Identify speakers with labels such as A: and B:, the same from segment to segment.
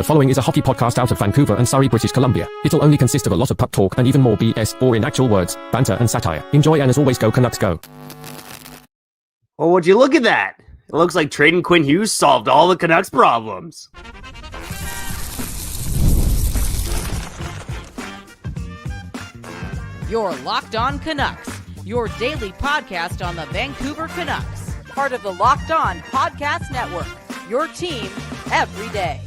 A: The following is a hockey podcast out of Vancouver and Surrey, British Columbia. It'll only consist of a lot of puck talk and even more BS, or in actual words, banter and satire. Enjoy, and as always, go Canucks go.
B: Well, would you look at that? It looks like trading Quinn Hughes solved all the Canucks' problems.
C: You're Locked On Canucks, your daily podcast on the Vancouver Canucks, part of the Locked On Podcast Network, your team every day.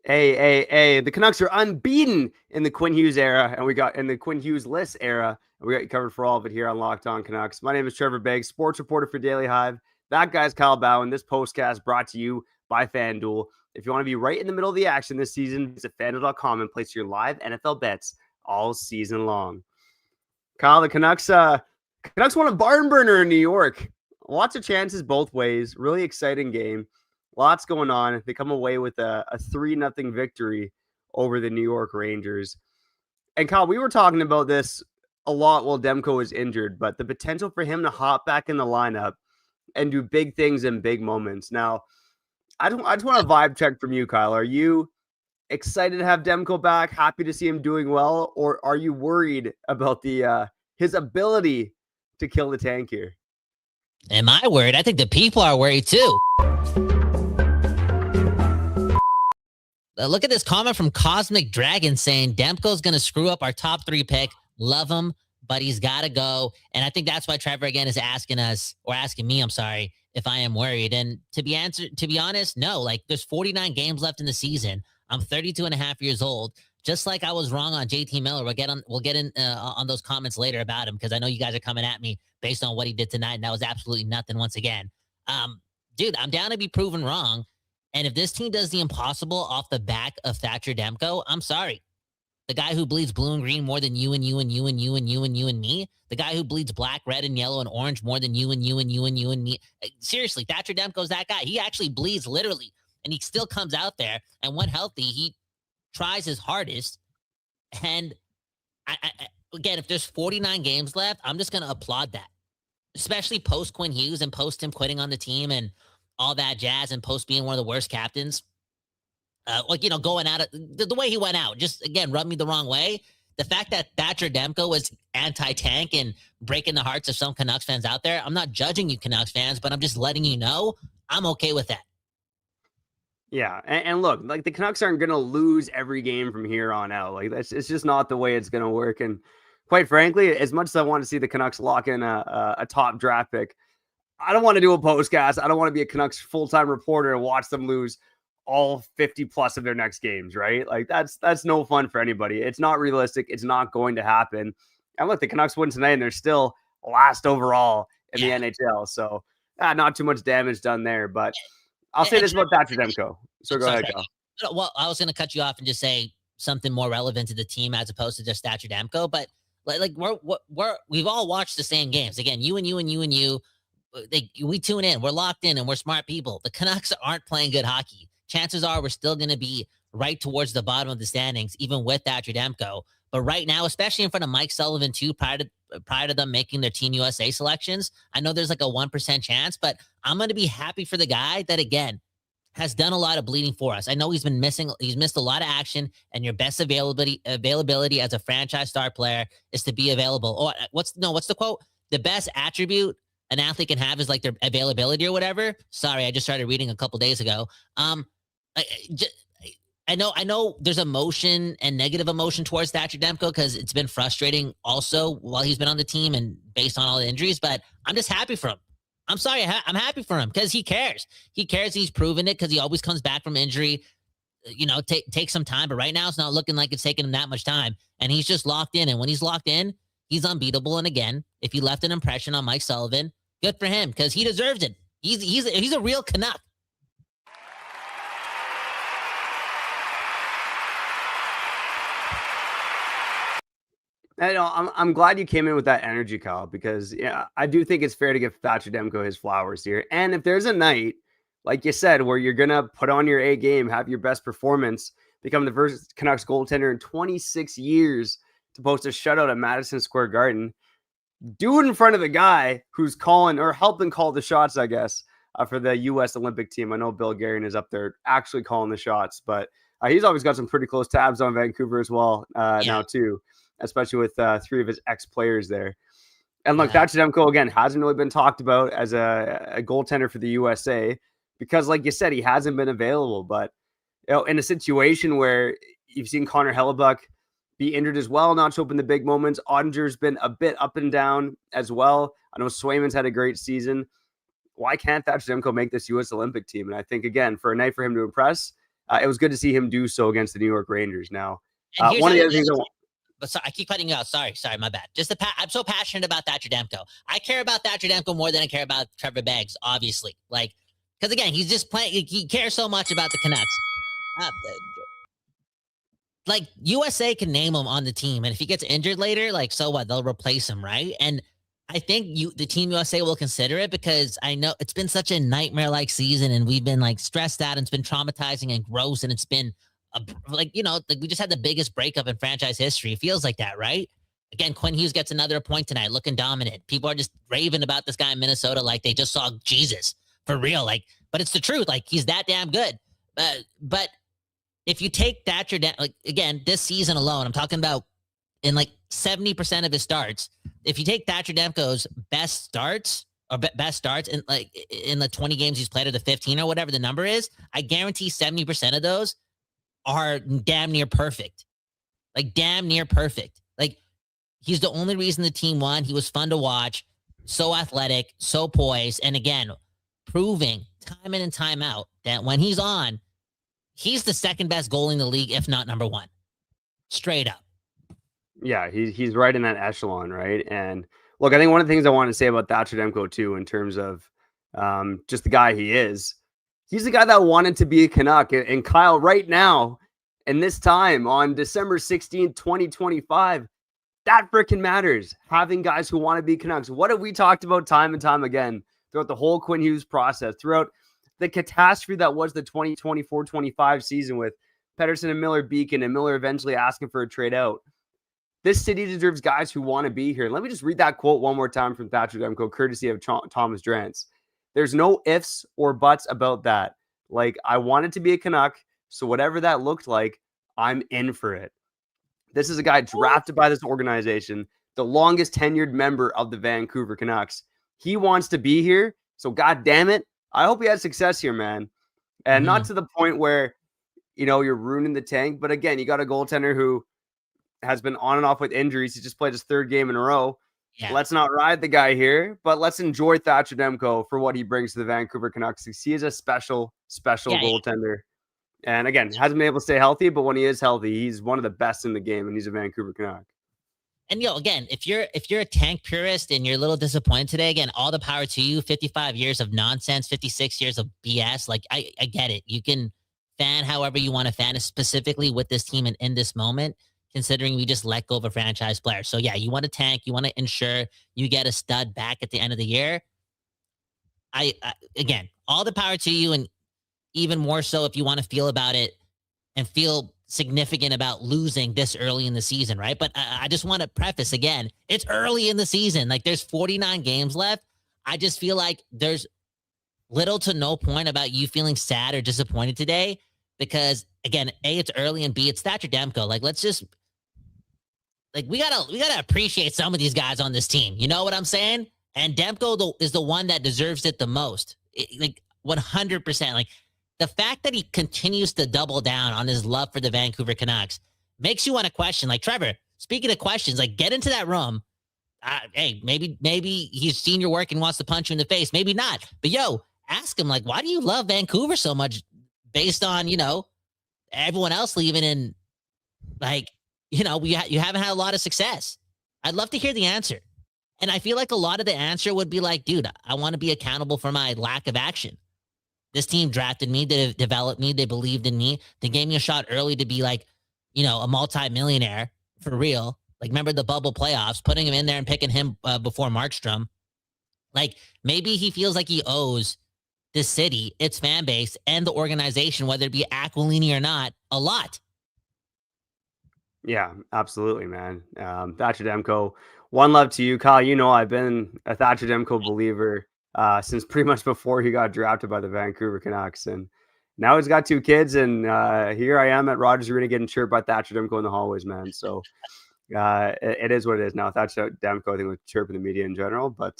B: Hey, the Canucks are unbeaten in the Quinn Hughes era, and we got in the Quinn Hughes list era, and we got you covered for all of it here on Locked On Canucks. My name is Trevor Beggs, sports reporter for Daily Hive. That guy's Kyle Bowen. This postcast brought to you by FanDuel. If you want to be right in the middle of the action this season, visit FanDuel.com and place your live NFL bets all season long. Kyle, the Canucks won a barn burner in New York. Lots of chances both ways. Really exciting game. Lots going on. They come away with a 3-0 victory over the New York Rangers. And Kyle, we were talking about this a lot while Demko was injured, but the potential for him to hop back in the lineup and do big things in big moments. Now, I just want a vibe check from you, Kyle. Are you excited to have Demko back, happy to see him doing well, or are you worried about his ability to kill the tank here?
D: Am I worried? I think the people are worried too. Look at this comment from Cosmic Dragon saying Demko's going to screw up our top 3 pick. Love him, but he's got to go. And I think that's why Trevor again is asking me, if I am worried. And to be honest, no. Like, there's 49 games left in the season. I'm 32 and a half years old. Just like I was wrong on JT Miller. We'll get in on those comments later about him, because I know you guys are coming at me based on what he did tonight, and that was absolutely nothing once again. Dude, I'm down to be proven wrong. And if this team does the impossible off the back of Thatcher Demko, I'm sorry. The guy who bleeds blue and green more than you and you and you and you and you and you and me. The guy who bleeds black, red, and yellow and orange more than you and you and you and you and me. Seriously, Thatcher Demko's that guy. He actually bleeds literally. And he still comes out there, and when healthy, he tries his hardest. And again, if there's 49 games left, I'm just going to applaud that, especially post Quinn Hughes and post him quitting on the team and all that jazz, and post being one of the worst captains. Going out the way he went out, just again, rubbed me the wrong way. The fact that Thatcher Demko was anti-tank and breaking the hearts of some Canucks fans out there, I'm not judging you Canucks fans, but I'm just letting you know I'm okay with that.
B: Yeah, and look, like, the Canucks aren't going to lose every game from here on out. Like, it's just not the way it's going to work. And quite frankly, as much as I want to see the Canucks lock in a top draft pick, I don't want to do a postcast. I don't want to be a Canucks full-time reporter and watch them lose all 50 plus of their next games, right? Like, that's no fun for anybody. It's not realistic. It's not going to happen. And look, the Canucks win tonight, and they're still last overall in the NHL. So not too much damage done there, but I'll say this about Thatcher Demko. So go ahead, Kyle.
D: Well, I was going to cut you off and just say something more relevant to the team as opposed to just Thatcher Demko. But like we've all watched the same games. Again, you and you and you and you. We tune in. We're locked in, and we're smart people. The Canucks aren't playing good hockey. Chances are we're still going to be right towards the bottom of the standings, even with Thatcher Demko. But right now, especially in front of Mike Sullivan too, prior to them making their Team USA selections, I know there's like a 1% chance, but I'm going to be happy for the guy that, again, has done a lot of bleeding for us. I know he's missed a lot of action, and your best availability as a franchise star player is to be available. Or what's the quote? The best attribute an athlete can have is like their availability or whatever. Sorry, I just started reading a couple days ago. I know there's emotion and negative emotion towards Thatcher Demko because it's been frustrating also while he's been on the team and based on all the injuries, but I'm just happy for him. I'm sorry. I'm happy for him because he cares. He cares. He's proven it because he always comes back from injury. Take some time, but right now it's not looking like it's taking him that much time, and he's just locked in. And when he's locked in, he's unbeatable. And again, if he left an impression on Mike Sullivan, good for him because he deserves it. He's a real Canuck.
B: I'm glad you came in with that energy, Kyle, because I do think it's fair to give Thatcher Demko his flowers here. And if there's a night, like you said, where you're going to put on your A game, have your best performance, become the first Canucks goaltender in 26 years to post a shutout at Madison Square Garden, do it in front of the guy who's calling or helping call the shots, I guess, for the U.S. Olympic team. I know Bill Guerin is up there actually calling the shots, but he's always got some pretty close tabs on Vancouver as well now too, especially with 3 of his ex-players there. And look, Thatcher Demko, again, hasn't really been talked about as a goaltender for the USA because, like you said, he hasn't been available. But in a situation where you've seen Connor Hellebuck be injured as well, not show up in the big moments, Ottinger's been a bit up and down as well. I know Swayman's had a great season. Why can't Thatcher Demko make this U.S. Olympic team? And I think, again, for a night for him to impress, it was good to see him do so against the New York Rangers. Now, one of the other things
D: but sorry, I keep cutting you out. Sorry, my bad. I'm so passionate about Thatcher Demko. I care about Thatcher Demko more than I care about Trevor Beggs, obviously. Like, because again, he's just playing. He cares so much about the Canucks. Like, USA can name him on the team, and if he gets injured later, like, so what? They'll replace him, right? And I think the Team USA will consider it because I know it's been such a nightmare-like season, and we've been like stressed out, and it's been traumatizing and gross, and it's been like we just had the biggest breakup in franchise history. It feels like that, right? Again, Quinn Hughes gets another point tonight, looking dominant. People are just raving about this guy in Minnesota like they just saw Jesus for real. Like, but it's the truth. Like, he's that damn good. But if you take Thatcher, like again, this season alone, I'm talking about in like 70% of his starts. If you take Thatcher Demko's best starts in like in the 20 games he's played or the 15 or whatever the number is, I guarantee 70% of those are damn near perfect. Like, damn near perfect. Like, he's the only reason the team won. He was fun to watch, so athletic, so poised, and again, proving time in and time out that when he's on, he's the second best goalie in the league, if not number 1. Straight up.
B: Yeah, he's right in that echelon, right? And look, I think one of the things I want to say about Thatcher Demko too, in terms of just the guy he is, he's the guy that wanted to be a Canuck. And Kyle, right now, and this time on December 16th, 2025, that freaking matters. Having guys who want to be Canucks. What have we talked about time and time again throughout the whole Quinn Hughes process, throughout the catastrophe that was the 2024-25 season with Pettersson and Miller Beacon and Miller eventually asking for a trade out? This city deserves guys who want to be here. Let me just read that quote one more time from Thatcher Demko, courtesy of Thomas Drance. There's no ifs or buts about that. Like, I wanted to be a Canuck, so whatever that looked like, I'm in for it. This is a guy drafted by this organization, the longest tenured member of the Vancouver Canucks. He wants to be here, so God damn it, I hope he has success here, man. And not to the point where, you're ruining the tank. But again, you got a goaltender who has been on and off with injuries. He just played his 3rd game in a row. Yeah. Let's not ride the guy here, but let's enjoy Thatcher Demko for what he brings to the Vancouver Canucks. He is a special goaltender. And again, hasn't been able to stay healthy, but when he is healthy, he's one of the best in the game, and he's a Vancouver Canuck.
D: And again, if you're a tank purist and you're a little disappointed today, again, all the power to you. 55 years of nonsense, 56 years of BS. Like, I get it. You can fan however you want to fan, specifically with this team and in this moment, considering we just let go of a franchise player. So yeah, you want to tank, you want to ensure you get a stud back at the end of the year. I again, all the power to you, and even more so if you want to feel about it and feel significant about losing this early in the season, right? But I just want to preface again, it's early in the season. Like, there's 49 games left. I just feel like there's little to no point about you feeling sad or disappointed today because, again, A, it's early, and B, it's Thatcher Demko. Like, let's just, like, we gotta appreciate some of these guys on this team. You know what I'm saying? And Demko is the one that deserves it the most. Like, 100%. Like, the fact that he continues to double down on his love for the Vancouver Canucks makes you want to question. Like, Trevor, speaking of questions, like, get into that room. Hey, maybe he's seen your work and wants to punch you in the face. Maybe not. But ask him, like, why do you love Vancouver so much based on, everyone else leaving and, like, you haven't had a lot of success. I'd love to hear the answer. And I feel like a lot of the answer would be like, dude, I want to be accountable for my lack of action. This team drafted me, they developed me, they believed in me. They gave me a shot early to be like, a multi-millionaire for real. Like, remember the bubble playoffs, putting him in there and picking him before Markstrom. Like, maybe he feels like he owes the city, its fan base, and the organization, whether it be Aquilini or not, a lot.
B: Yeah, absolutely, man. Thatcher Demko, one love to you, Kyle. I've been a Thatcher Demko believer since pretty much before he got drafted by the Vancouver Canucks. And now he's got 2 kids, and here I am at Rogers Arena getting chirped by Thatcher Demko in the hallways, man. So it is what it is now. Thatcher Demko, I think, was chirping the media in general, but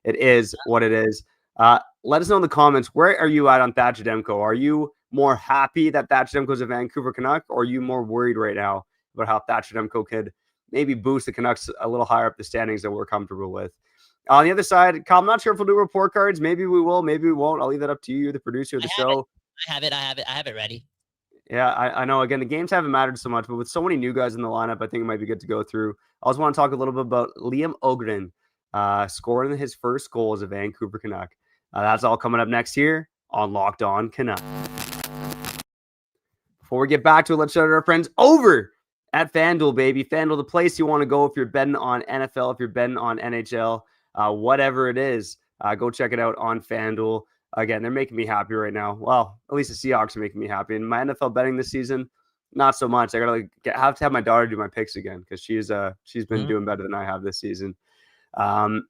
B: it is what it is. Let us know in the comments, where are you at on Thatcher Demko? Are you more happy that Thatcher Demko is a Vancouver Canuck, or are you more worried right now about how Thatcher Demko could maybe boost the Canucks a little higher up the standings that we're comfortable with? On the other side, Kyle, I'm not sure if we'll do report cards. Maybe we will, maybe we won't. I'll leave that up to you. You're the producer of the show.
D: I have it ready.
B: Yeah, I know. Again, the games haven't mattered so much, but with so many new guys in the lineup, I think it might be good to go through. I also want to talk a little bit about Liam Ogren scoring his first goal as a Vancouver Canuck. That's all coming up next here on Locked On Canucks. Before we get back to it, let's shout out our friends over at FanDuel, baby. FanDuel, the place you want to go if you're betting on NFL, if you're betting on NHL, whatever it is. Go check it out on FanDuel. Again, they're making me happy right now. Well, at least the Seahawks are making me happy. And my NFL betting this season, not so much. I gotta have to have my daughter do my picks again because she's been doing better than I have this season. And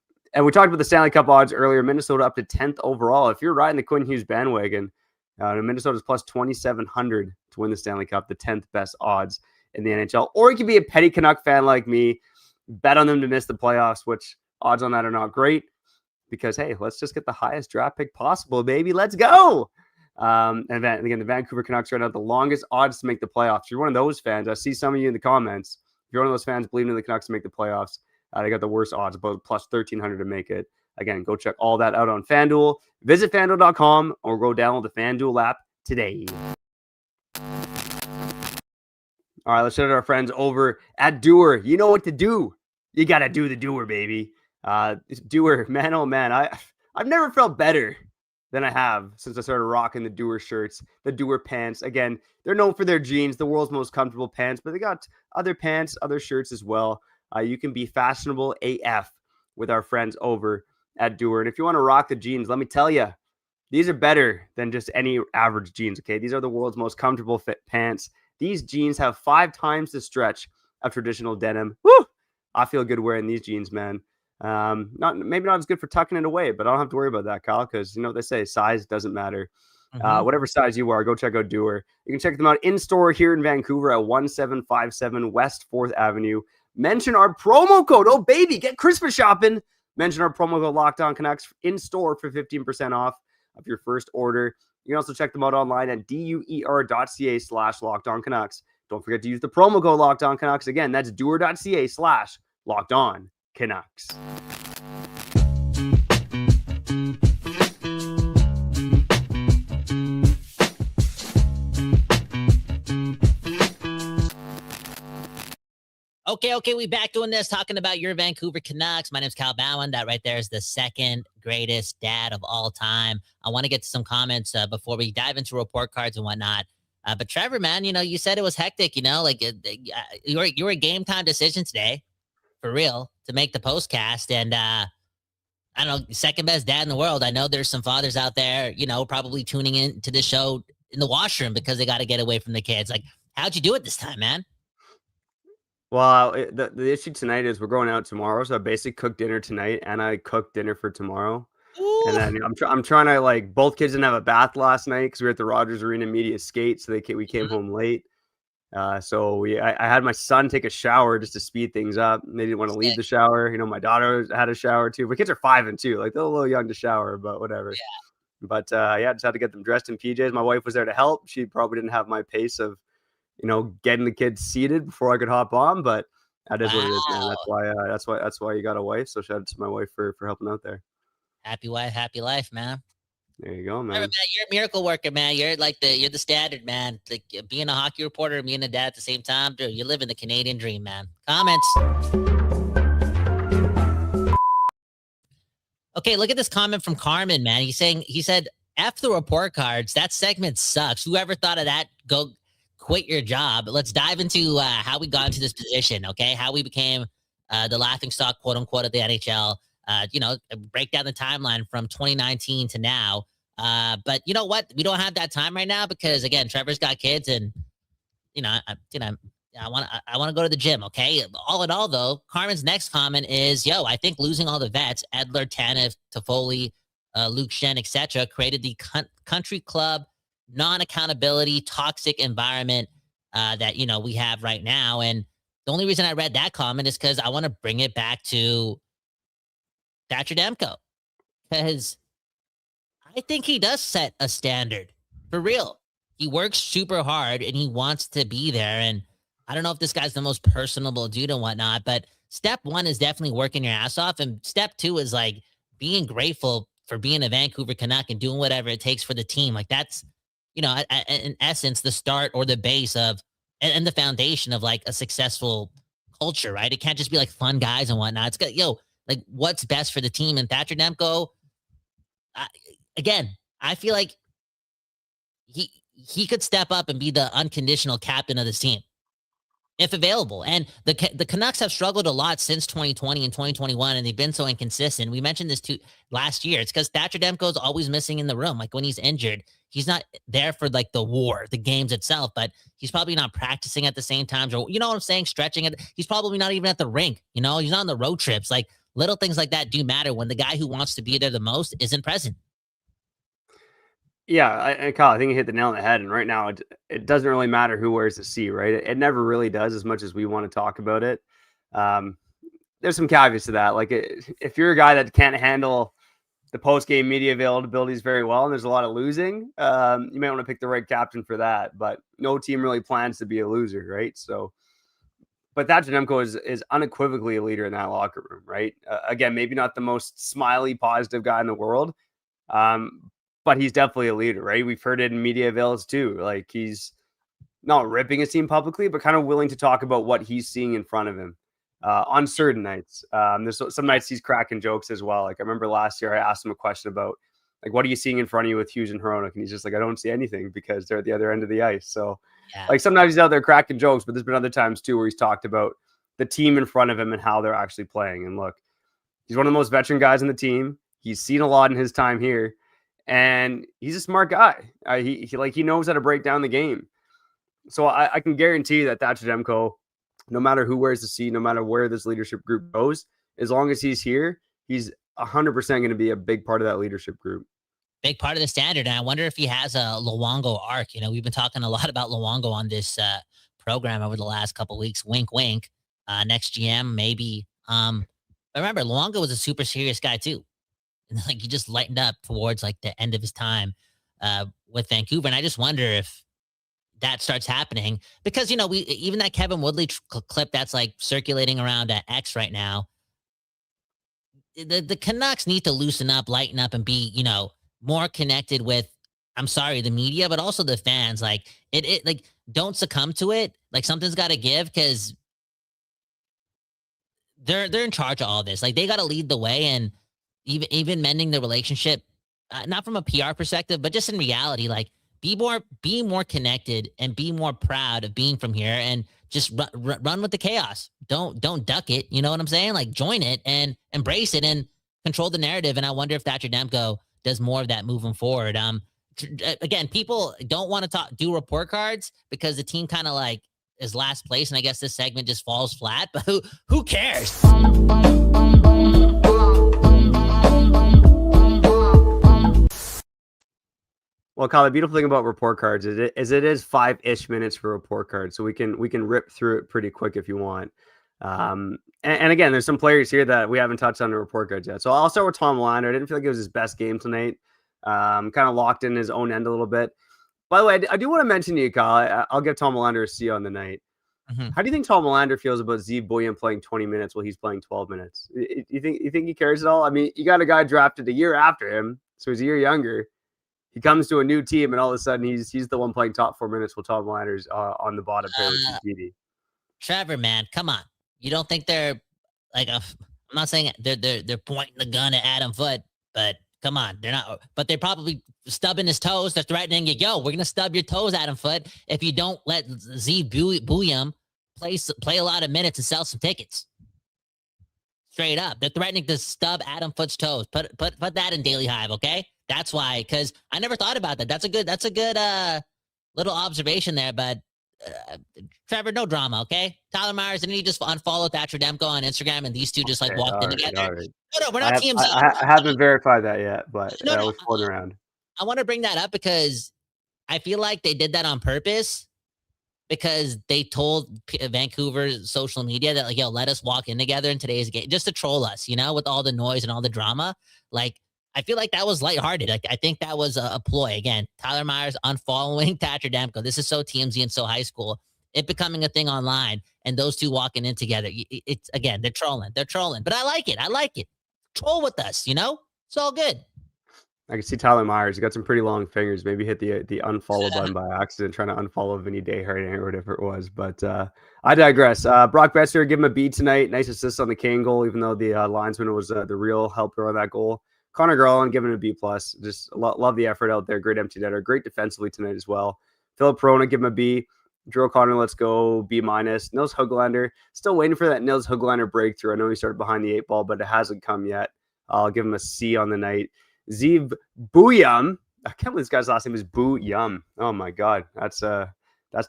B: we talked about the Stanley Cup odds earlier. Minnesota up to 10th overall. If you're riding the Quinn Hughes bandwagon, Minnesota's plus 2,700 to win the Stanley Cup, the 10th best odds in the NHL. Or you could be a petty Canuck fan like me, bet on them to miss the playoffs, which odds on that are not great. Because, hey, let's just get the highest draft pick possible, baby. Let's go. And then, again, the Vancouver Canucks right now the longest odds to make the playoffs. If you're one of those fans, I see some of you in the comments. If you're one of those fans believing in the Canucks to make the playoffs, they got the worst odds, about plus 1,300 to make it. Again, go check all that out on FanDuel. Visit FanDuel.com or go download the FanDuel app today. All right, let's shout out our friends over at Doer. You know what to do. You got to do the Doer, baby. Doer, man, oh man, I've never felt better than I have since I started rocking the Doer shirts, the Doer pants. Again, they're known for their jeans, the world's most comfortable pants, but they got other pants, other shirts as well. You can be fashionable AF with our friends over at Doer. And if you want to rock the jeans, let me tell you, these are better than just any average jeans, okay? These are the world's most comfortable fit pants. These jeans have 5 times the stretch of traditional denim. Woo! I feel good wearing these jeans, man. Maybe not as good for tucking it away, but I don't have to worry about that, Kyle, because you know what they say, size doesn't matter. Whatever size you are, go check out Doer. You can check them out in store here in Vancouver at 1757 West 4th Avenue. Mention our promo code. Oh, baby, get Christmas shopping. Mention our promo code Locked On Canucks in store for 15% off of your first order. You can also check them out online at duer.ca/Locked On Canucks. Don't forget to use the promo code Locked On Canucks. Again, that's duer.ca/Locked On Canucks.
D: Okay, we back doing this, talking about your Vancouver Canucks. My name's Kyle Bowen. That right there is the second greatest dad of all time. I want to get to some comments before we dive into report cards and whatnot. But Trevor, man, you said it was hectic, like you were a game time decision today, for real, to make the postcast. And I don't know, second best dad in the world. I know there's some fathers out there, probably tuning in to this show in the washroom because they got to get away from the kids. Like, how'd you do it this time, man?
B: Well, the issue tonight is we're going out tomorrow, so I basically cooked dinner tonight, and I cooked dinner for tomorrow. Ooh. And then I'm trying to, both kids didn't have a bath last night because we were at the Rogers Arena media skate, so we came home late. So I had my son take a shower just to speed things up. And they didn't want to leave the shower. My daughter had a shower too. My kids are 5 and 2, they're a little young to shower, but whatever. Yeah. But just had to get them dressed in PJs. My wife was there to help. She probably didn't have my pace of getting the kids seated before I could hop on, but that is what it is, man. That's why you got a wife. So shout out to my wife for helping out there.
D: Happy wife, happy life, man.
B: There you go, man.
D: Remember, man, you're a miracle worker, man. You're the standard, man. Like being a hockey reporter and being a dad at the same time, dude. You live in the Canadian dream, man. Comments. Okay, look at this comment from Carmen, man. He said, F the report cards. That segment sucks. Whoever thought of that, go quit your job. Let's dive into how we got into this position, okay? How we became the laughingstock, quote unquote, of the NHL. Break down the timeline from 2019 to now. But you know what? We don't have that time right now because, again, Trevor's got kids, and I want to go to the gym. Okay. All in all, though, Carmen's next comment is, I think losing all the vets, Edler, Tanev, Toffoli, Luke Shen, etc., created the country club non-accountability, toxic environment that, we have right now. And the only reason I read that comment is because I want to bring it back to Thatcher Demko, because I think he does set a standard for real. He works super hard and he wants to be there. And I don't know if this guy's the most personable dude and whatnot, but step one is definitely working your ass off. And step two is like being grateful for being a Vancouver Canuck and doing whatever it takes for the team. Like that's, in essence, the start or the base of, and the foundation of like a successful culture, right? It can't just be like fun guys and whatnot. It's got, like what's best for the team. And Thatcher Demko, I feel like he could step up and be the unconditional captain of this team if available. And the Canucks have struggled a lot since 2020 and 2021, and they've been so inconsistent. We mentioned this too last year. It's because Thatcher Demko is always missing in the room. Like when he's injured, he's not there for like the games itself, but he's probably not practicing at the same time. Or, you know what I'm saying? Stretching it. He's probably not even at the rink. He's not on the road trips. Like little things like that do matter when the guy who wants to be there the most isn't present.
B: Yeah, Kyle, I think you hit the nail on the head. And right now, it doesn't really matter who wears the C, right? It never really does, as much as we want to talk about it. There's some caveats to that. Like, if you're a guy that can't handle the post-game media availabilities very well, and there's a lot of losing, you might want to pick the right captain for that. But no team really plans to be a loser, right? So, but Thatcher Demko is unequivocally a leader in that locker room, right? Again, maybe not the most smiley, positive guy in the world, but he's definitely a leader, right? We've heard it in media avails too. Like he's not ripping his team publicly, but kind of willing to talk about what he's seeing in front of him on certain nights. There's some nights he's cracking jokes as well. Like I remember last year I asked him a question about like, what are you seeing in front of you with Hughes and Hronek? And he's just like, I don't see anything because they're at the other end of the ice. So like sometimes he's out there cracking jokes, but there's been other times too where he's talked about the team in front of him and how they're actually playing. And look, he's one of the most veteran guys on the team. He's seen a lot in his time here. And he's a smart guy. He knows how to break down the game. So I can guarantee that Thatcher Demko, no matter who wears the C, no matter where this leadership group goes, as long as he's here, he's 100% going to be a big part of that leadership group.
D: Big part of the standard. And I wonder if he has a Luongo arc. We've been talking a lot about Luongo on this program over the last couple of weeks. Wink, wink. Next GM, maybe. But remember, Luongo was a super serious guy too. And like he just lightened up towards like the end of his time with Vancouver. And I just wonder if that starts happening because, we even that Kevin Woodley clip that's like circulating around at X right now. The Canucks need to loosen up, lighten up, and be, more connected with, I'm sorry, the media, but also the fans. Like it like don't succumb to it. Like something's got to give because they're in charge of all this. Like they got to lead the way and even mending the relationship, not from a PR perspective, but just in reality, like be more connected and be more proud of being from here and just run with the chaos. Don't duck it. You know what I'm saying? Like join it and embrace it and control the narrative. And I wonder if Thatcher Demko does more of that moving forward. Again, people don't want to do report cards because the team kind of like is last place. And I guess this segment just falls flat, but who cares?
B: Well, Kyle, the beautiful thing about report cards is it is 5-ish minutes for a report card, so we can rip through it pretty quick if you want. And again, there's some players here that we haven't touched on the report cards yet. So I'll start with Tom Lander. I didn't feel like it was his best game tonight. Kind of locked in his own end a little bit. By the way, I do want to mention to you, Kyle. I'll give Tom Lander a C on the night. Mm-hmm. How do you think Tom Lander feels about Zeev Buoyant playing 20 minutes while he's playing 12 minutes? You think he cares at all? I mean, you got a guy drafted a year after him, so he's a year younger. He comes to a new team, and all of a sudden, he's the one playing top 4 minutes while Tom Lander's on the bottom pair with GD.
D: Trevor, man, come on! You don't think they're like I'm not saying they're pointing the gun at Adam Foote, but come on, they're not. But they're probably stubbing his toes. They're threatening you. Yo, we're gonna stub your toes, Adam Foote, if you don't let Zeev Buoyant play a lot of minutes and sell some tickets. Straight up, they're threatening to stub Adam Foote's toes. Put that in Daily Hive, okay? That's why, because I never thought about that. That's a good little observation there. But Trevor, no drama, okay? Tyler Myers, didn't he just unfollow Thatcher Demko on Instagram and these two just like walked in together?
B: All right.
D: No, we're not TMZ.
B: I haven't verified that yet, but
D: No,
B: I
D: no,
B: was floating around.
D: I want to bring that up because I feel like they did that on purpose because they told Vancouver's social media that, like, yo, let us walk in together in today's game just to troll us, with all the noise and all the drama. Like, I feel like that was lighthearted. Like, I think that was a ploy. Again, Tyler Myers unfollowing Thatcher Demko. This is so TMZ and so high school. It becoming a thing online and those two walking in together. It's, again, they're trolling. They're trolling. But I like it. Troll with us, It's all good.
B: I can see Tyler Myers. He got some pretty long fingers. Maybe hit the unfollow button by accident, trying to unfollow Vinny Desharnais or whatever it was. But I digress. Brock Besser, give him a B tonight. Nice assist on the Kane goal, even though the linesman was the real helper on that goal. Connor Garland, giving it a B+. Just love the effort out there. Great empty netter. Great defensively tonight as well. Philip Perona, give him a B. Drew O'Connor, let's go B-. Nils Höglander, still waiting for that Nils Höglander breakthrough. I know he started behind the 8 ball, but it hasn't come yet. I'll give him a C on the night. Zeev Booyum. I can't believe this guy's last name is Booyum. Oh my God. That's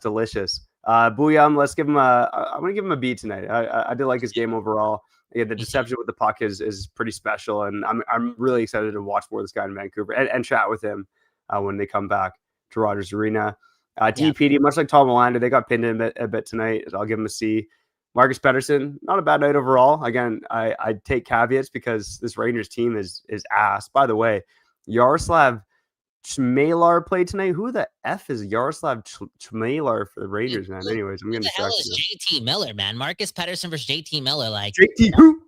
B: delicious. Booyum, let's give him I'm going to give him a B tonight. I did like his game overall. Yeah, the deception with the puck is pretty special. And I'm really excited to watch more of this guy in Vancouver and chat with him when they come back to Rogers Arena. TPD, much like Tom Melander, they got pinned in a bit tonight. I'll give him a C. Marcus Pettersson, not a bad night overall. Again, I take caveats because this Rangers team is ass. By the way, Yaroslav Chmailar played tonight. Who the F is Yaroslav Chmailar for the Rangers, man? Anyways, I'm going to
D: distract you. Who the hell is JT Miller, man? Marcus Pettersson versus JT Miller. Like,
B: JT who?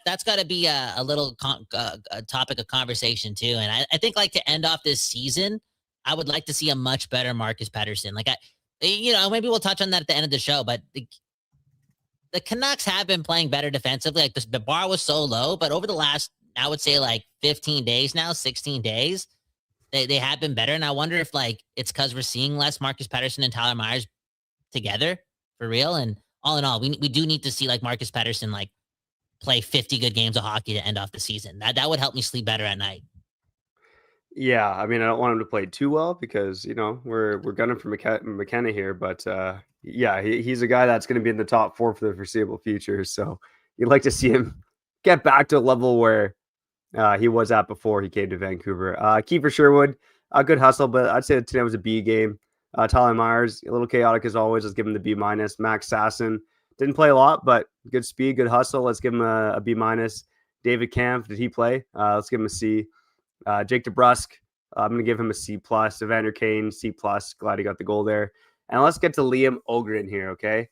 D: That's got to be a little a topic of conversation too. And I think, like, to end off this season, I would like to see a much better Marcus Pettersson. Like, maybe we'll touch on that at the end of the show, but the Canucks have been playing better defensively. Like, the bar was so low, but over the last, I would say, like 15 days now, 16 days, they have been better. And I wonder if, like, it's because we're seeing less Marcus Pettersson and Tyler Myers together for real. And all in all, we do need to see, like, Marcus Pettersson, like, play 50 good games of hockey to end off the season. That would help me sleep better at night.
B: Yeah, I mean, I don't want him to play too well because, we're gunning for McKenna here, but yeah, he's a guy that's going to be in the top 4 for the foreseeable future. So you'd like to see him get back to a level where he was at before he came to Vancouver. Kiefer Sherwood, a good hustle, but I'd say today was a B game. Tyler Myers, a little chaotic as always. Let's give him the B-. Max Sasson didn't play a lot, but good speed, good hustle. Let's give him a B-. David Kampf, did he play? Let's give him a C. Jake DeBrusk, I'm going to give him a C+. Evander Kane, C+. Glad he got the goal there. And let's get to Liam Ogren here, okay?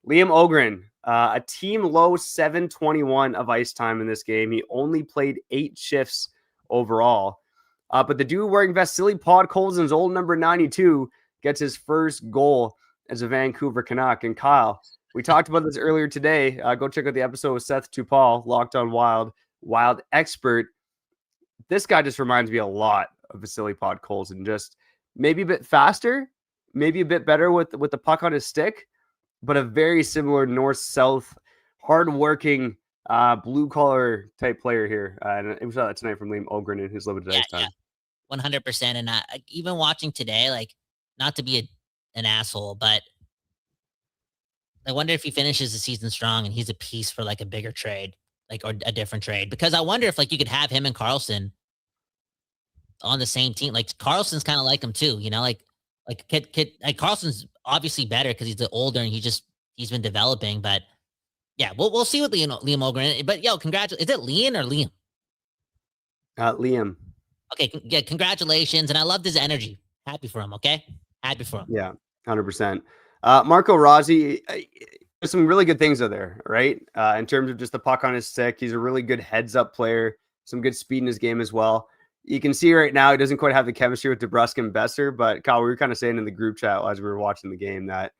B: Liam Ogren, a team low 721 of ice time in this game. He only played 8 shifts overall. But the dude wearing Vasily Podkolzin's old number 92 gets his first goal as a Vancouver Canuck. And Kyle, we talked about this earlier today. Go check out the episode with Seth Tupal, Locked on Wild expert. This guy just reminds me a lot of Vasily Podkolzin, just maybe a bit faster, maybe a bit better with the puck on his stick, but a very similar north-south, hard-working, blue-collar type player here. And we saw that tonight from Liam Ogren in his limited ice time.
D: 100%. And even watching today, like, not to be an asshole, but I wonder if he finishes the season strong and he's a piece for, like, a bigger trade. Like, or a different trade, because I wonder if, like, you could have him and Carlson on the same team. Like, Carlson's kind of like him too, like Carlson's obviously better because he's older and he's been developing. But yeah, we'll see with Liam Ogren. But yo, congratulations! Is it Liam or Liam?
B: Liam.
D: Okay, yeah, congratulations, and I loved his energy. Happy for him. Okay, happy for him.
B: Yeah, 100%. Marco Rossi. There's some really good things out there, right? In terms of just the puck on his stick, he's a really good heads-up player, some good speed in his game as well. You can see right now he doesn't quite have the chemistry with DeBrusk and Besser, but Kyle, we were kind of saying in the group chat as we were watching the game that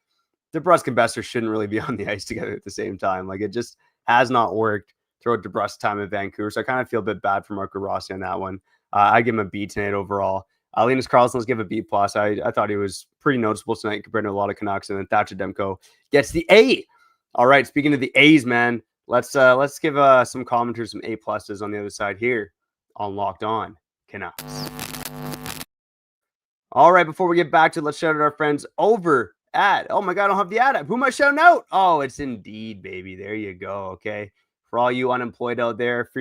B: DeBrusk and Besser shouldn't really be on the ice together at the same time. Like, it just has not worked throughout DeBrusk's time in Vancouver, so I kind of feel a bit bad for Marco Rossi on that one. I give him a B tonight overall. Linus Karlsson, let's give a B+. I thought he was pretty noticeable tonight compared to a lot of Canucks. And then Thatcher Demko gets the A. All right, speaking of the A's, man, let's give some commenters some A+ on the other side here on Locked On Canucks. All right, before we get back to it, let's shout out our friends over Ad. Oh my God, I don't have the ad up. Who am I shouting out? Oh, it's Indeed, baby. There you go. Okay. For all you unemployed out there, for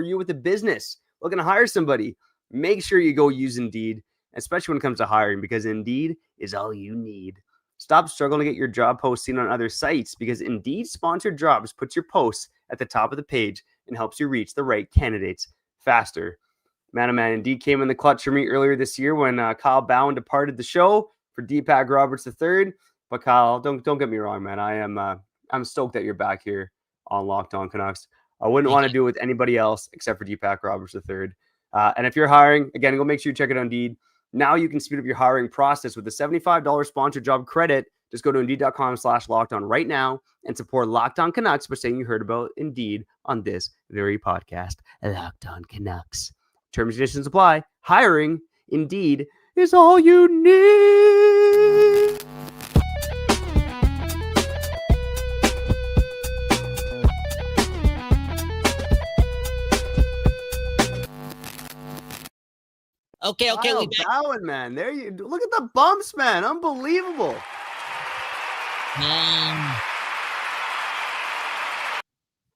B: you with a business looking to hire somebody, make sure you go use Indeed, especially when it comes to hiring, because Indeed is all you need. Stop struggling to get your job posting on other sites, because Indeed sponsored jobs puts your posts at the top of the page and helps you reach the right candidates faster. Man, oh man, Indeed came in the clutch for me earlier this year when Kyle Bowen departed the show for Deepak Roberts III. But Kyle, don't get me wrong, man. I'm stoked that you're back here on Locked On Canucks. I wouldn't want to do it with anybody else except for Deepak Roberts III. And if you're hiring, again, go make sure you check it on Indeed. Now you can speed up your hiring process with a $75 sponsored job credit. Just go to Indeed.com/lockedon right now and support Locked On Canucks by saying you heard about Indeed on this very podcast. Locked On Canucks. Terms and conditions apply. Hiring, Indeed, is all you need.
D: Okay,
B: Kyle Bowen, man. There you look at the bumps, man. Unbelievable.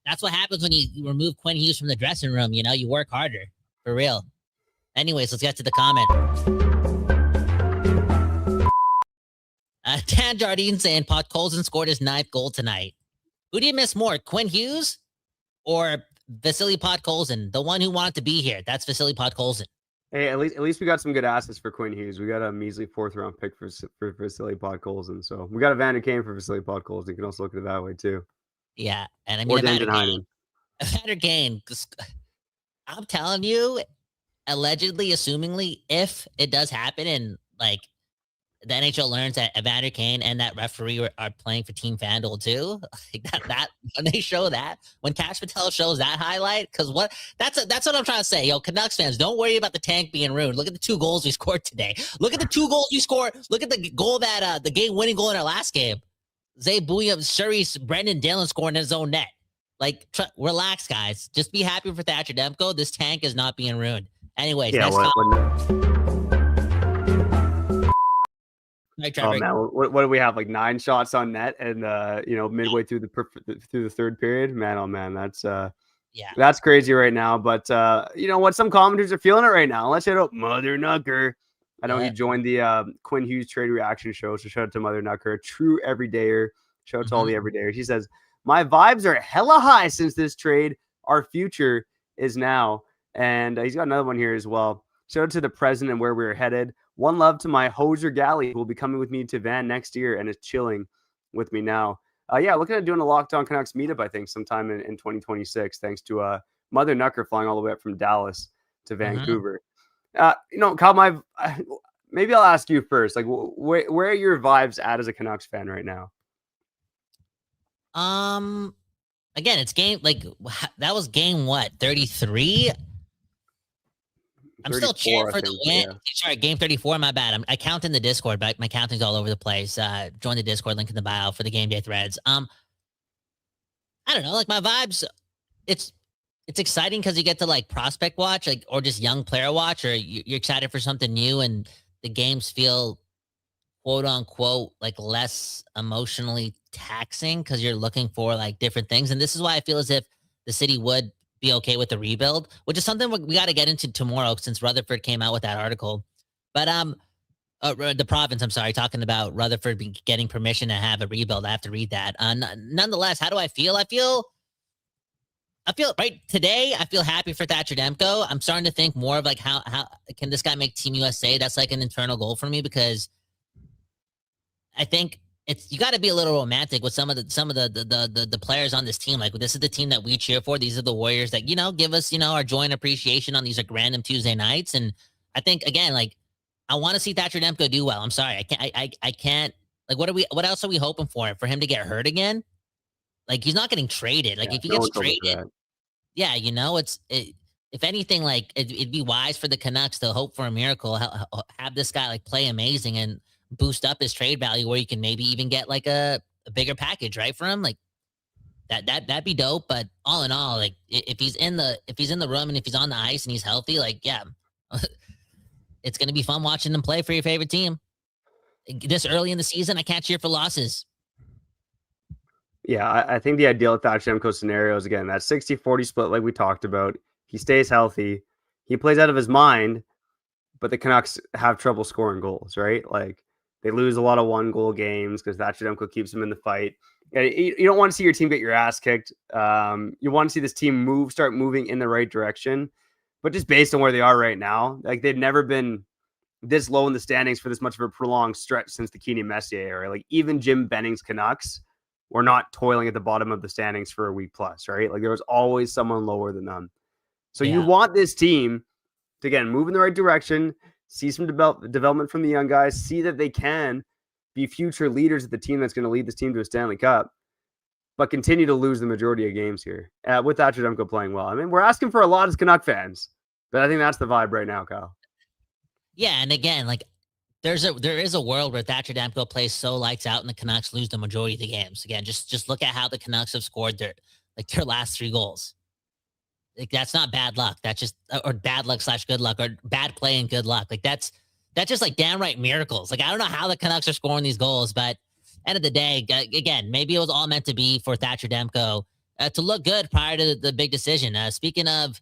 D: That's what happens when you remove Quinn Hughes from the dressing room. You know, you work harder. For real. Anyways, let's get to the comment. Dan Jardine saying Podkolzin scored his 9th goal tonight. Who do you miss more, Quinn Hughes or Vasily Podkolzin? The one who wanted to be here. That's Vasily Podkolzin.
B: Hey, at least we got some good assets for Quinn Hughes. We got a measly 4th-round pick for Vasily Podkolzin. So we got a Vander Kane for Vasily Podkolzin. You can also look at it that way too.
D: Yeah, and I mean, Vander Kane. I'm telling you, allegedly, assumingly, if it does happen and like the NHL learns that Evander Kane and that referee are playing for Team FanDuel too, like that when they show that, when Cash Patel shows that highlight, because that's what I'm trying to say. Yo, Canucks fans, don't worry about the tank being ruined. Look at the 2 goals we scored today. Look at the 2 goals we scored. Look at the goal that the game-winning goal in our last game. Zay Bouya, Suri's, Brendan Dillon scoring in his own net. Like, relax, guys. Just be happy for Thatcher Demko. This tank is not being ruined. Anyways,
B: yeah,
D: right, Trevor.
B: Oh man, what do we have? Like 9 shots on net, and midway through the 3rd period. Man, oh man, that's crazy right now. But you know what? Some commenters are feeling it right now. Let's hit up Mother Nucker. I know he joined the Quinn Hughes trade reaction show, so shout out to Mother Nucker, true everydayer. Shout out to all the everydayers. He says, "My vibes are hella high since this trade. Our future is now." And he's got another one here as well. Shout out to the president and where we're headed. One love to my hoser galley who will be coming with me to Van next year and is chilling with me now. Looking at doing a Locked On Canucks meetup, I think, sometime in 2026, thanks to Mother Nucker flying all the way up from Dallas to Vancouver. Kyle, maybe I'll ask you first. Like, where are your vibes at as a Canucks fan right now?
D: Again, it's game, like, that was game, 33? I'm still cheering for the win. Yeah. Sorry, game 34. My bad. I count in the Discord, but my counting's all over the place. Join the Discord, link in the bio for the game day threads. I don't know. Like, my vibes, it's exciting because you get to like prospect watch, like, or just young player watch, or you're excited for something new, and the games feel quote unquote like less emotionally taxing because you're looking for like different things. And this is why I feel as if the city would be okay with the rebuild, which is something we got to get into tomorrow since Rutherford came out with that article. But the province, I'm sorry, talking about Rutherford getting permission to have a rebuild. I have to read that. Nonetheless, how do I feel? I feel right today. I feel happy for Thatcher Demko. I'm starting to think more of like how can this guy make Team USA? That's like an internal goal for me, because I think you got to be a little romantic with some of the players on this team. Like, this is the team that we cheer for. These are the Warriors that, give us, our joy and appreciation on these like random Tuesday nights. And I think, again, like, I want to see Thatcher Demko do well. I'm sorry. I can't, like, what else are we hoping for him to get hurt again? Like, he's not getting traded. Like, if he gets traded, if anything, like, it'd be wise for the Canucks to hope for a miracle, have this guy like play amazing and boost up his trade value, where you can maybe even get like a bigger package, right, for him. Like, that'd be dope. But all in all, like, if he's in the room and if he's on the ice and he's healthy, like, yeah, it's gonna be fun watching him play for your favorite team. This early in the season, I can't cheer for losses.
B: Yeah, I think the ideal Thatcher Demko scenario is, again, that 60-40 split like we talked about. He stays healthy. He plays out of his mind, but the Canucks have trouble scoring goals, right? Like, they lose a lot of one-goal games because Thatcher Demko keeps them in the fight. You don't want to see your team get your ass kicked. You want to see this team start moving in the right direction. But just based on where they are right now, like, they've never been this low in the standings for this much of a prolonged stretch since the Keeney Messier era. Like, even Jim Benning's Canucks were not toiling at the bottom of the standings for a week plus, right? Like, there was always someone lower than them. So you want this team to, again, move in the right direction, see some development from the young guys, see that they can be future leaders of the team that's going to lead this team to a Stanley Cup, but continue to lose the majority of games here with Thatcher Demko playing well. I mean, we're asking for a lot as Canuck fans, but I think that's the vibe right now, Kyle.
D: Yeah, and again, like, there is a world where Thatcher Demko plays so lights out and the Canucks lose the majority of the games. Again, just look at how the Canucks have scored their last 3 goals. Like, that's not bad luck. That's just, or bad luck / good luck, or bad play and good luck. Like, that's just like downright miracles. Like, I don't know how the Canucks are scoring these goals, but end of the day, again, maybe it was all meant to be for Thatcher Demko to look good prior to the big decision. Speaking of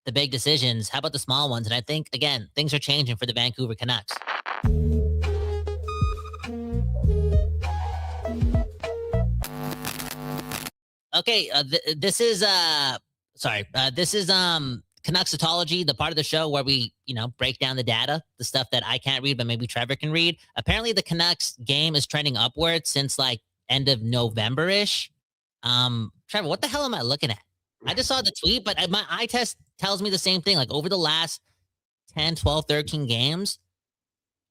D: the big decisions, how about the small ones? And I think, again, things are changing for the Vancouver Canucks. Okay, this is Canucksitology, the part of the show where we, break down the data, the stuff that I can't read, but maybe Trevor can read. Apparently, the Canucks game is trending upwards since like end of November-ish. Trevor, what the hell am I looking at? I just saw the tweet, but my eye test tells me the same thing. Like, over the last 10, 12, 13 games,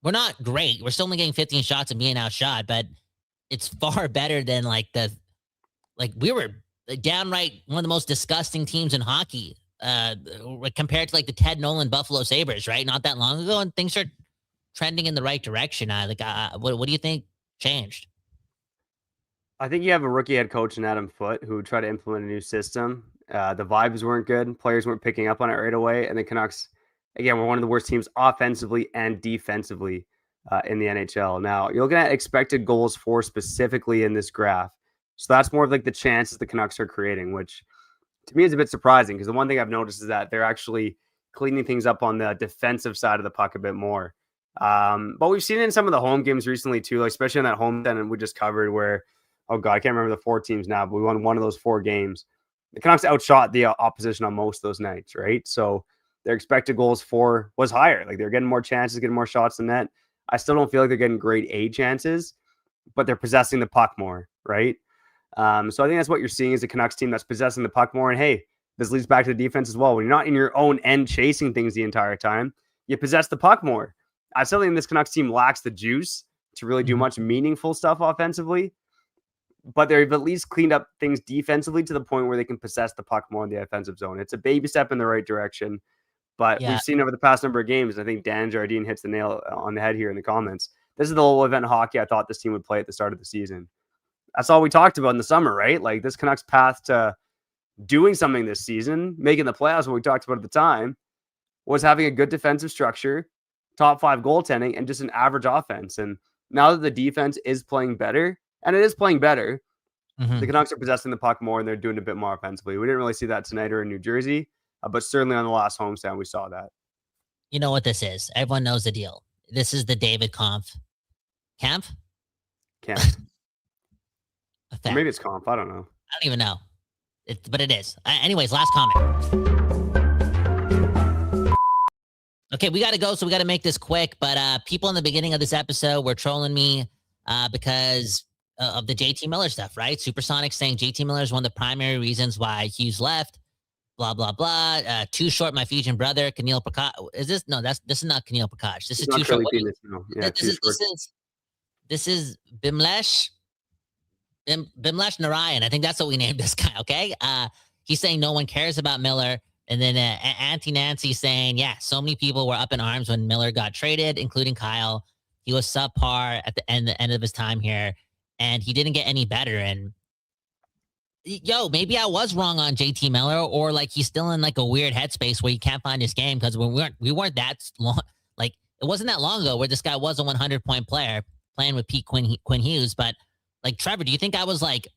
D: we're not great. We're still only getting 15 shots and being outshot, but it's far better than we were downright one of the most disgusting teams in hockey compared to like the Ted Nolan Buffalo Sabres, right? Not that long ago, and things are trending in the right direction. What do you think changed?
B: I think you have a rookie head coach in Adam Foote who tried to implement a new system. The vibes weren't good. Players weren't picking up on it right away. And the Canucks, again, were one of the worst teams offensively and defensively in the NHL. Now, you're looking at expected goals for specifically in this graph. So that's more of like the chances the Canucks are creating, which to me is a bit surprising because the one thing I've noticed is that they're actually cleaning things up on the defensive side of the puck a bit more. But we've seen it in some of the home games recently too, like especially on that home then we just covered where, oh God, I can't remember the 4 teams now, but we won one of those 4 games. The Canucks outshot the opposition on most of those nights, right? So their expected goals for was higher. Like, they're getting more chances, getting more shots than net. I still don't feel like they're getting grade A chances, but they're possessing the puck more, right? So I think that's what you're seeing is a Canucks team that's possessing the puck more. And hey, this leads back to the defense as well. When you're not in your own end chasing things the entire time, you possess the puck more. I still think this Canucks team lacks the juice to really do much meaningful stuff offensively, but they've at least cleaned up things defensively to the point where they can possess the puck more in the offensive zone. It's a baby step in the right direction, but we've seen over the past number of games, I think Dan Jardine hits the nail on the head here in the comments. This is the low event hockey I thought this team would play at the start of the season. That's all we talked about in the summer, right? Like, this Canucks path to doing something this season, making the playoffs, what we talked about at the time, was having a good defensive structure, top 5 goaltending, and just an average offense. And now that the defense is playing better, and it is playing better, the Canucks are possessing the puck more, and they're doing a bit more offensively. We didn't really see that tonight or in New Jersey, but certainly on the last homestand, we saw that.
D: You know what this is. Everyone knows the deal. This is the David Camp.
B: Camp? Maybe it's Comp. I don't know.
D: I don't even know. But it is. Anyways, last comment. Okay, we got to go, so we got to make this quick. But people in the beginning of this episode were trolling me because of the JT Miller stuff, right? Supersonic saying JT Miller is one of the primary reasons why Hughes left. Blah blah blah. Too short, my Fijian brother, Kanil Prakash. Is this? No, this is not Kanil Prakash. This is too short.
B: Yeah,
D: this is Bimlesh. Bimlesh Narayan. I think that's what we named this guy. Okay. He's saying no one cares about Miller. And then Auntie Nancy saying, yeah, so many people were up in arms when Miller got traded, including Kyle. He was subpar at the end of his time here, and he didn't get any better. And maybe I was wrong on JT Miller, or like he's still in like a weird headspace where he can't find his game, because we weren't that long. Like, it wasn't that long ago where this guy was a 100-point player playing with Quinn Hughes. But like, Trevor, do you think I was like,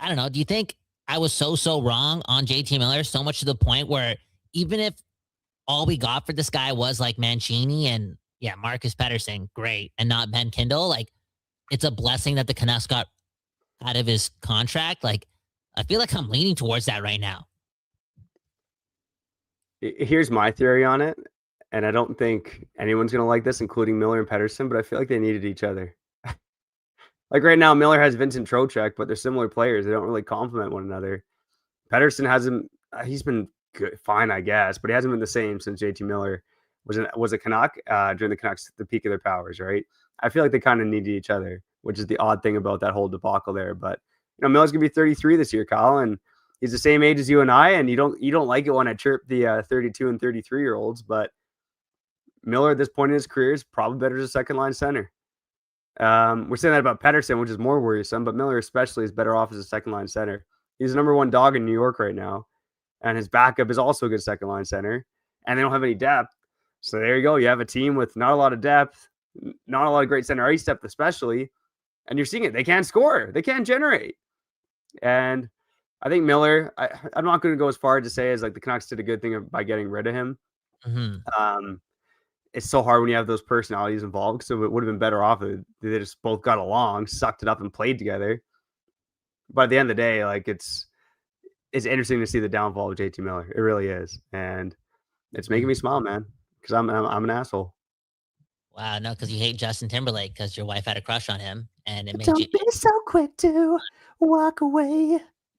D: I don't know. Do you think I was so wrong on JT Miller, so much to the point where even if all we got for this guy was like Mancini and Marcus Pettersson, great, and not Ben Kindle, like it's a blessing that the Canucks got out of his contract. Like, I feel like I'm leaning towards that right now.
B: Here's my theory on it, and I don't think anyone's going to like this, including Miller and Pettersson, but I feel like they needed each other. Like right now, Miller has Vincent Trocheck, but they're similar players. They don't really complement one another. Pettersson hasn't. He's been good, fine, I guess, but he hasn't been the same since JT Miller was a Canuck during the Canucks, the peak of their powers, right? I feel like they kind of needed each other, which is the odd thing about that whole debacle there. But Miller's gonna be 33 this year, Kyle, and he's the same age as you and I. And you don't like it when I chirp the 32 and 33-year-olds, but Miller at this point in his career is probably better as a second line center. We're saying that about Pettersson, which is more worrisome, but Miller especially is better off as a second line center. He's the number one dog in New York right now, and his backup is also a good second line center, and they don't have any depth. So there you go. You have a team with not a lot of depth, not a lot of great center ice depth, especially, and you're seeing it. They can't score. They can't generate. And I think Miller, I'm not going to go as far to say as like the Canucks did a good thing by getting rid of him. Mm-hmm. It's so hard when you have those personalities involved. So it would have been better off if they just both got along, sucked it up, and played together. But at the end of the day, like it's interesting to see the downfall of JT Miller. It really is, and it's making me smile, man, because I'm an asshole.
D: Wow, no, because you hate Justin Timberlake because your wife had a crush on him, and it made
B: Don't
D: you
B: be so quick to walk away.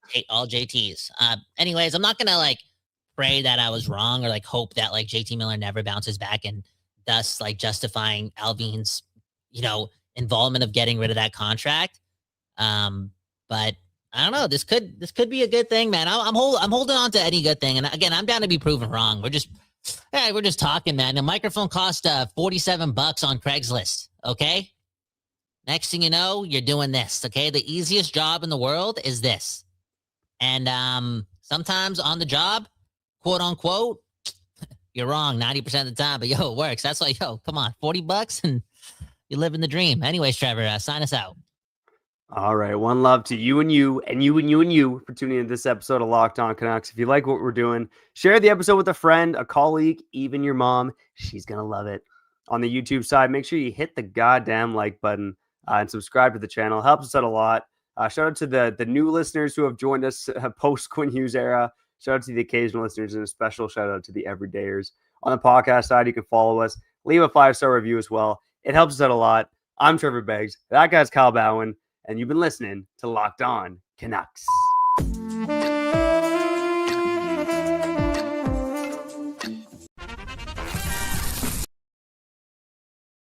D: Hate all JTs. Anyways, I'm not gonna like pray that I was wrong or like hope that like JT Miller never bounces back and thus like justifying Alvin's, involvement of getting rid of that contract. But I don't know. This could be a good thing, man. I'm holding on to any good thing. And again, I'm down to be proven wrong. We're just talking, man. The microphone cost $47 on Craigslist. Okay. Next thing you know, you're doing this. Okay. The easiest job in the world is this. And sometimes on the job, quote unquote, you're wrong 90% of the time, but it works. That's why, come on, $40 and you're living the dream. Anyways, Trevor, sign us out.
B: All right. One love to you and you and you and you and you for tuning in to this episode of Locked On Canucks. If you like what we're doing, share the episode with a friend, a colleague, even your mom. She's going to love it. On the YouTube side, make sure you hit the goddamn like button and subscribe to the channel. Helps us out a lot. Shout out to the new listeners who have joined us post Quinn Hughes era. Shout out to the occasional listeners and a special shout out to the everydayers. On the podcast side, you can follow us. Leave a 5-star review as well. It helps us out a lot. I'm Trevor Beggs. That guy's Kyle Bowen. And you've been listening to Locked On Canucks.